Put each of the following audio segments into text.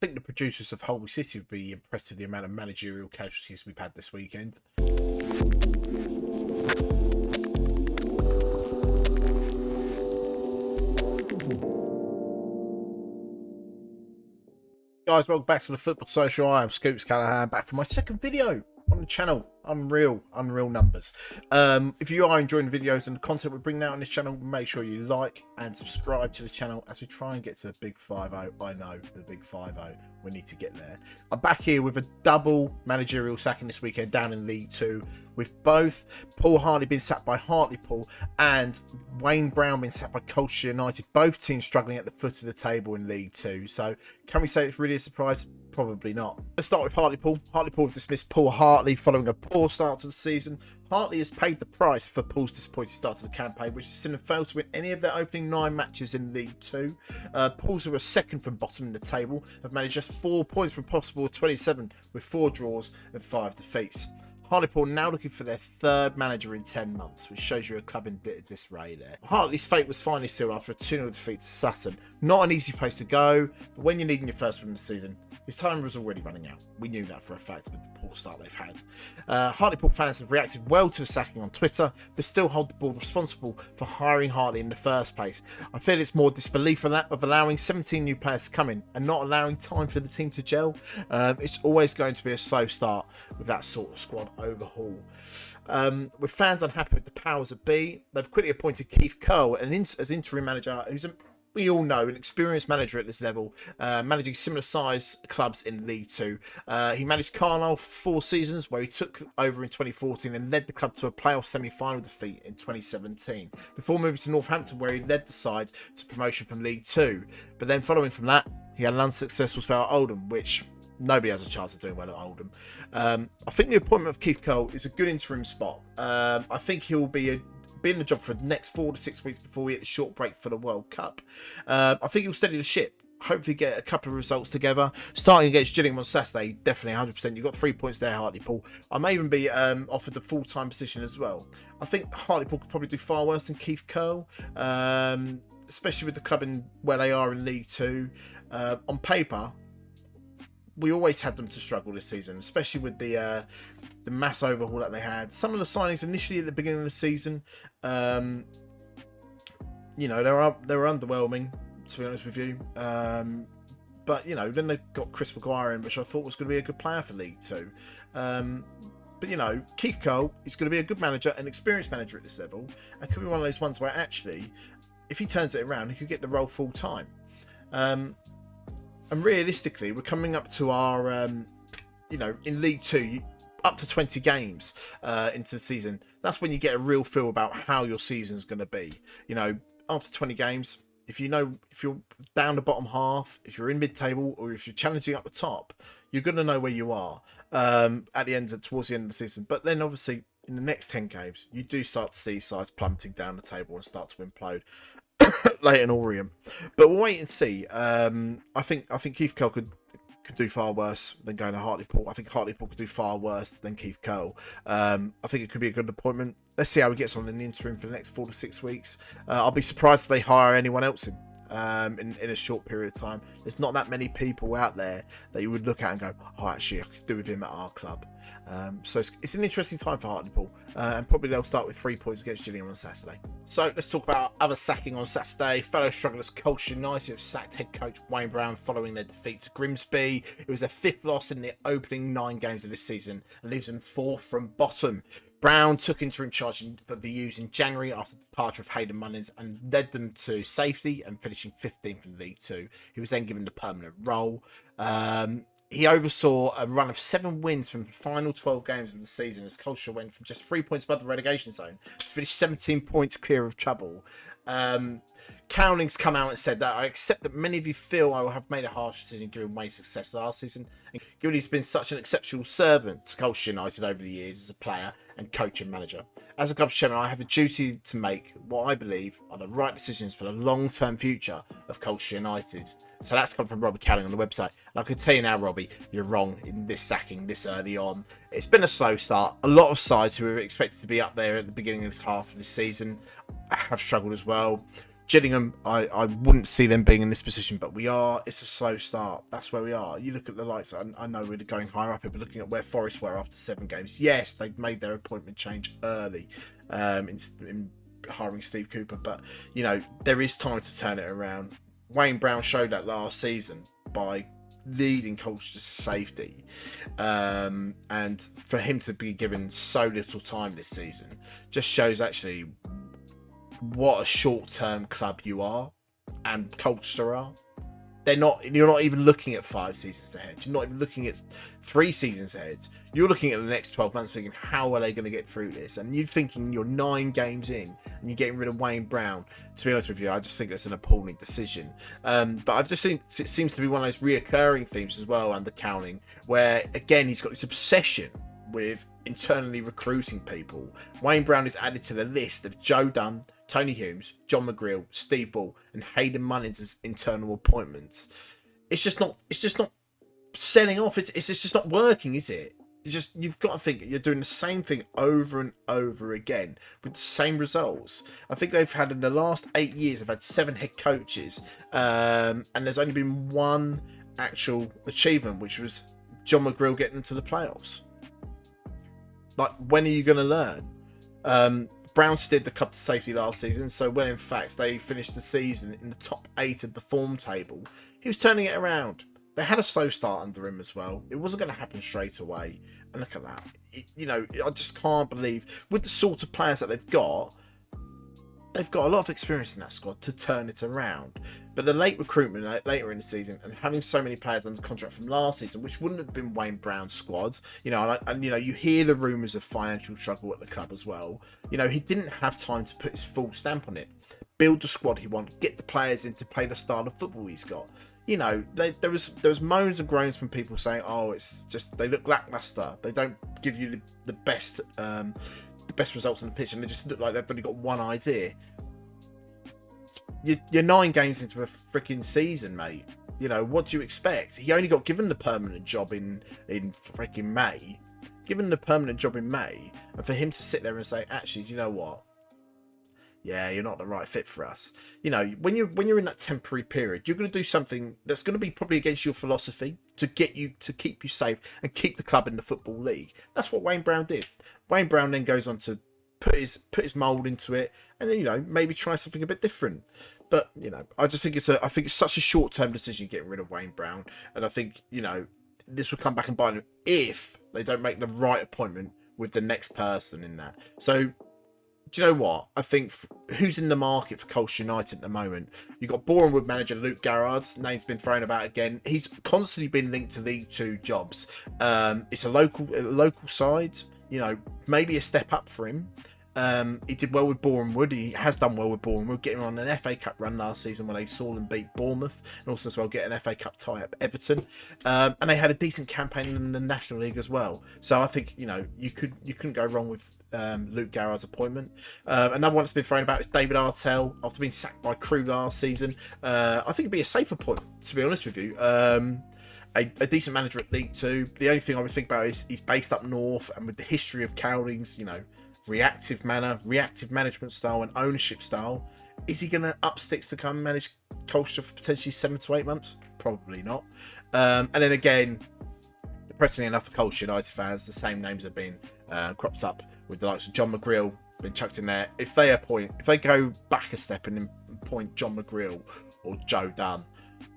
think the producers of Holby City would be impressed with the amount of managerial casualties we've had this weekend. Guys, welcome back to the Football Social. I am Scoops Callahan, back for my second video on the channel. Unreal numbers. If you are enjoying the videos and the content we bring out on this channel, make sure you like and subscribe to the channel as we try and get to the big 5-0. I know, the big 5-0. We need to get there. I'm back here with a double managerial sacking this weekend down in League 2, with both Paul Hartley being sacked by Hartlepool and Wayne Brown being sacked by Colchester United. Both teams struggling at the foot of the table in League 2. So can we say it's really a surprise? Probably not. Let's start with Hartlepool. Hartlepool have dismissed Paul Hartley following a poor start to the season. Hartley has paid the price for Paul's disappointing start to the campaign, which has seen them fail to win any of their opening 9 matches in League 2. Paul's, who are second from bottom in the table, have managed just 4 points from possible 27, with 4 draws and 5 defeats. Hartlepool now looking for their 3rd manager in 10 months, which shows you a club in a bit of disarray there. Hartley's fate was finally sealed after a 2-0 defeat to Sutton. Not an easy place to go, but when you're needing your first win of the season, his time was already running out. We knew that for a fact with the poor start they've had. Hartlepool fans have reacted well to the sacking on Twitter, but still hold the board responsible for hiring Hartley in the first place. I feel it's more disbelief of allowing 17 new players to come in and not allowing time for the team to gel. It's always going to be a slow start with that sort of squad overhaul. With fans unhappy with the powers that be, they've quickly appointed Keith Curl as interim manager, who's we all know, an experienced manager at this level, managing similar size clubs in League 2. He managed Carlisle for 4 seasons, where he took over in 2014 and led the club to a playoff semi-final defeat in 2017, before moving to Northampton, where he led the side to promotion from League 2. But then following from that, he had an unsuccessful spell at Oldham, which nobody has a chance of doing well at Oldham. I think the appointment of Keith Cole is a good interim spot. I think he'll be in the job for the next 4 to 6 weeks before we hit a short break for the World Cup. I think he'll steady the ship, hopefully get a couple of results together. Starting against Gillingham on Saturday, definitely 100%. You've got 3 points there, Hartlepool. I may even be offered the full-time position as well. I think Hartlepool could probably do far worse than Keith Curl, especially with the club in where they are in League 2. On paper, we always had them to struggle this season, especially with the mass overhaul that they had. Some of the signings initially at the beginning of the season, you know, they were underwhelming, to be honest with you. But you know, then they got Chris Maguire in, which I thought was going to be a good player for League 2. But you know, Keith Cole is going to be a good manager, an experienced manager at this level, and could be one of those ones where actually, if he turns it around, he could get the role full time. And realistically, we're coming up to our, you know, in League 2, up to 20 games into the season. That's when you get a real feel about how your season's going to be. You know, after 20 games, if you're down the bottom half, if you're in mid-table, or if you're challenging up the top, you're going to know where you are towards the end of the season. But then, obviously, in the next 10 games, you do start to see sides plummeting down the table and start to implode. Leighton Orient, but we'll wait and see. I think Keith Curl could do far worse than going to Hartlepool. I think Hartlepool could do far worse than Keith Curl. I think it could be a good appointment. Let's see how he gets on in the interim for the next 4 to 6 weeks. I'll be surprised if they hire anyone else in a short period of time. There's not that many people out there that you would look at and go, oh, actually, I could do with him at our club. So it's an interesting time for Hartlepool, and probably they'll start with 3 points against Gillingham on Saturday. So let's talk about other sacking on Saturday. Fellow strugglers Colchester United have sacked head coach Wayne Brown following their defeat to Grimsby. It was their 5th loss in the opening 9 games of this season and leaves them 4th from bottom. Brown took interim charge for the U's in January after the departure of Hayden Mullins and led them to safety and finishing 15th in League 2. He was then given the permanent role. He oversaw a run of 7 wins from the final 12 games of the season as Colchester went from just 3 points above the relegation zone to finish 17 points clear of trouble. Cowning's come out and said that I accept that many of you feel I will have made a harsh decision given Wayne's success last season. And given he's been such an exceptional servant to Colchester United over the years as a player and coach and manager. As a club chairman, I have a duty to make what I believe are the right decisions for the long-term future of Colchester United. So that's come from Robbie Cowling on the website. And I can tell you now, Robbie, you're wrong in this sacking this early on. It's been a slow start. A lot of sides who were expected to be up there at the beginning of this half of the season have struggled as well. Gillingham, I wouldn't see them being in this position, but we are. It's a slow start. That's where we are. You look at the likes. I know we're going higher up here, but looking at where Forest were after 7 games, yes, they made their appointment change early in hiring Steve Cooper, but you know there is time to turn it around. Wayne Brown showed that last season by leading Colchester to safety, and for him to be given so little time this season just shows actually what a short-term club you are, and Colchester are. You're not even looking at 5 seasons ahead. You're not even looking at 3 seasons ahead. You're looking at the next 12 months thinking, how are they going to get through this? And you're thinking you're 9 games in and you're getting rid of Wayne Brown. To be honest with you, I just think that's an appalling decision. But I just think it seems to be one of those reoccurring themes as well under Cowling, where again he's got this obsession with internally recruiting people. Wayne Brown is added to the list of Joe Dunn, Tony Humes, John McGreal, Steve Ball, and Hayden Mullins as internal appointments. It's just not selling off. It's just not working, is it? You've got to think you're doing the same thing over and over again with the same results. I think they've had in the last 8 years, they've had 7 head coaches, and there's only been one actual achievement, which was John McGreal getting into the playoffs. Like, when are you going to learn? Browns did the cup to safety last season, so when in fact they finished the season in the top 8 of the form table, he was turning it around. They had a slow start under him as well. It wasn't going to happen straight away. And look at that. I just can't believe, with the sort of players that they've got a lot of experience in that squad to turn it around. But the late recruitment later in the season and having so many players under contract from last season, which wouldn't have been Wayne Brown's squads, and you hear the rumours of financial struggle at the club as well. He didn't have time to put his full stamp on it. Build the squad he wanted, get the players in to play the style of football he's got. There was moans and groans from people saying, "Oh, it's just they look lackluster. They don't give you the best results on the pitch, and they just look like they've only got one idea." You're 9 games into a freaking season, mate. What do you expect? He only got given the permanent job in freaking May. Given the permanent job in May, and for him to sit there and say, "Actually, do you know what? Yeah, you're not the right fit for us." When you're in that temporary period, you're going to do something that's going to be probably against your philosophy to keep you safe and keep the club in the Football League. That's what Wayne Brown did. Wayne Brown then goes on to put his mould into it, and then maybe try something a bit different. But I just think it's such a short-term decision getting rid of Wayne Brown, and I think this will come back and bite them if they don't make the right appointment with the next person in that. So, do you know what? I think who's in the market for Colchester United at the moment? You've got Bournemouth manager Luke Garrard's name's been thrown about again. He's constantly been linked to League 2 jobs. It's a local side. Maybe a step up for him. He did well with Bournemouth. He has done well with Bournemouth, getting on an FA Cup run last season when they saw them beat Bournemouth, and also as well get an FA Cup tie up Everton. And they had a decent campaign in the National League as well. So I think you couldn't go wrong with Luke Garrard's appointment. Another one that's been thrown about is David Artell after being sacked by Crew last season. I think it'd be a safer appointment, to be honest with you. A decent manager at League 2. The only thing I would think about is he's based up north, and with the history of Cowling's, reactive management style and ownership style, is he going to up sticks to come manage Colchester for potentially 7 to 8 months? Probably not. And then again, depressingly enough for Colchester United fans, the same names have been cropped up with the likes of John McGreal been chucked in there. If they go back a step and appoint John McGreal or Joe Dunn,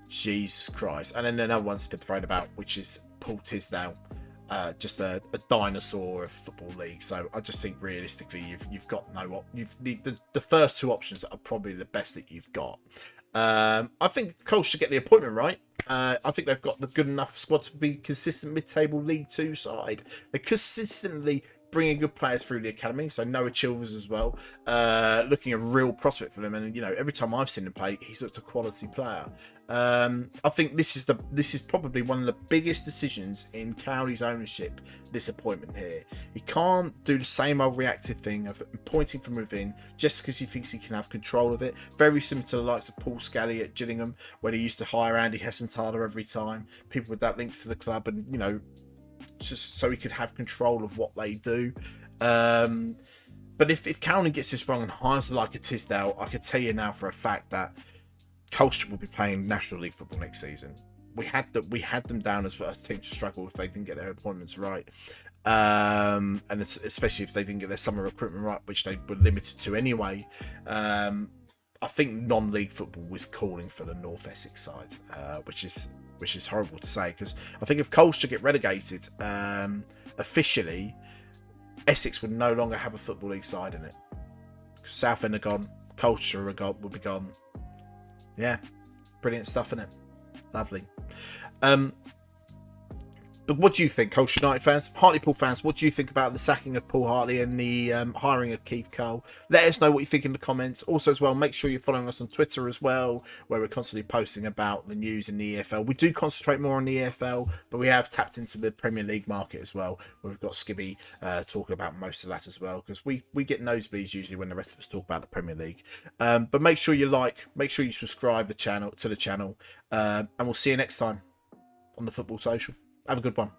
Jesus Christ. And then another one's been thrown about, which is Paul Tisdale. Just a dinosaur of Football League. So I just think realistically you've got the first 2 options are probably the best that you've got. I think Colchester should get the appointment right. I think they've got the good enough squad to be consistent mid-table League 2 side. They're consistently bringing good players through the academy, so Noah Chilvers as well, looking a real prospect for them. And every time I've seen him play, he's looked a quality player. I think this is probably one of the biggest decisions in Cowley's ownership. This appointment here, he can't do the same old reactive thing of pointing from within just because he thinks he can have control of it. Very similar to the likes of Paul Scally at Gillingham, when he used to hire Andy Hessenthaler every time. People with that links to the club, and just so he could have control of what they do. But if County gets this wrong and hires like a Tisdale, I could tell you now for a fact that Colchester will be playing National League football next season. We had them down as a team to struggle if they didn't get their appointments right, and especially if they didn't get their summer recruitment right, which they were limited to anyway. I think non-league football was calling for the North Essex side, which is horrible to say, because I think if Colchester get relegated, officially, Essex would no longer have a Football League side in it. Southend are gone, Colchester will be gone. Yeah, brilliant stuff, innit? Lovely. But what do you think, Colchester United fans, Hartlepool fans? What do you think about the sacking of Paul Hartley and the hiring of Keith Cole? Let us know what you think in the comments. Also, as well, make sure you're following us on Twitter as well, where we're constantly posting about the news in the EFL. We do concentrate more on the EFL, but we have tapped into the Premier League market as well, where we've got Skibby talking about most of that as well, because we get nosebleeds usually when the rest of us talk about the Premier League. But make sure you like, make sure you subscribe to the channel, and we'll see you next time on the Football Social. Have a good one.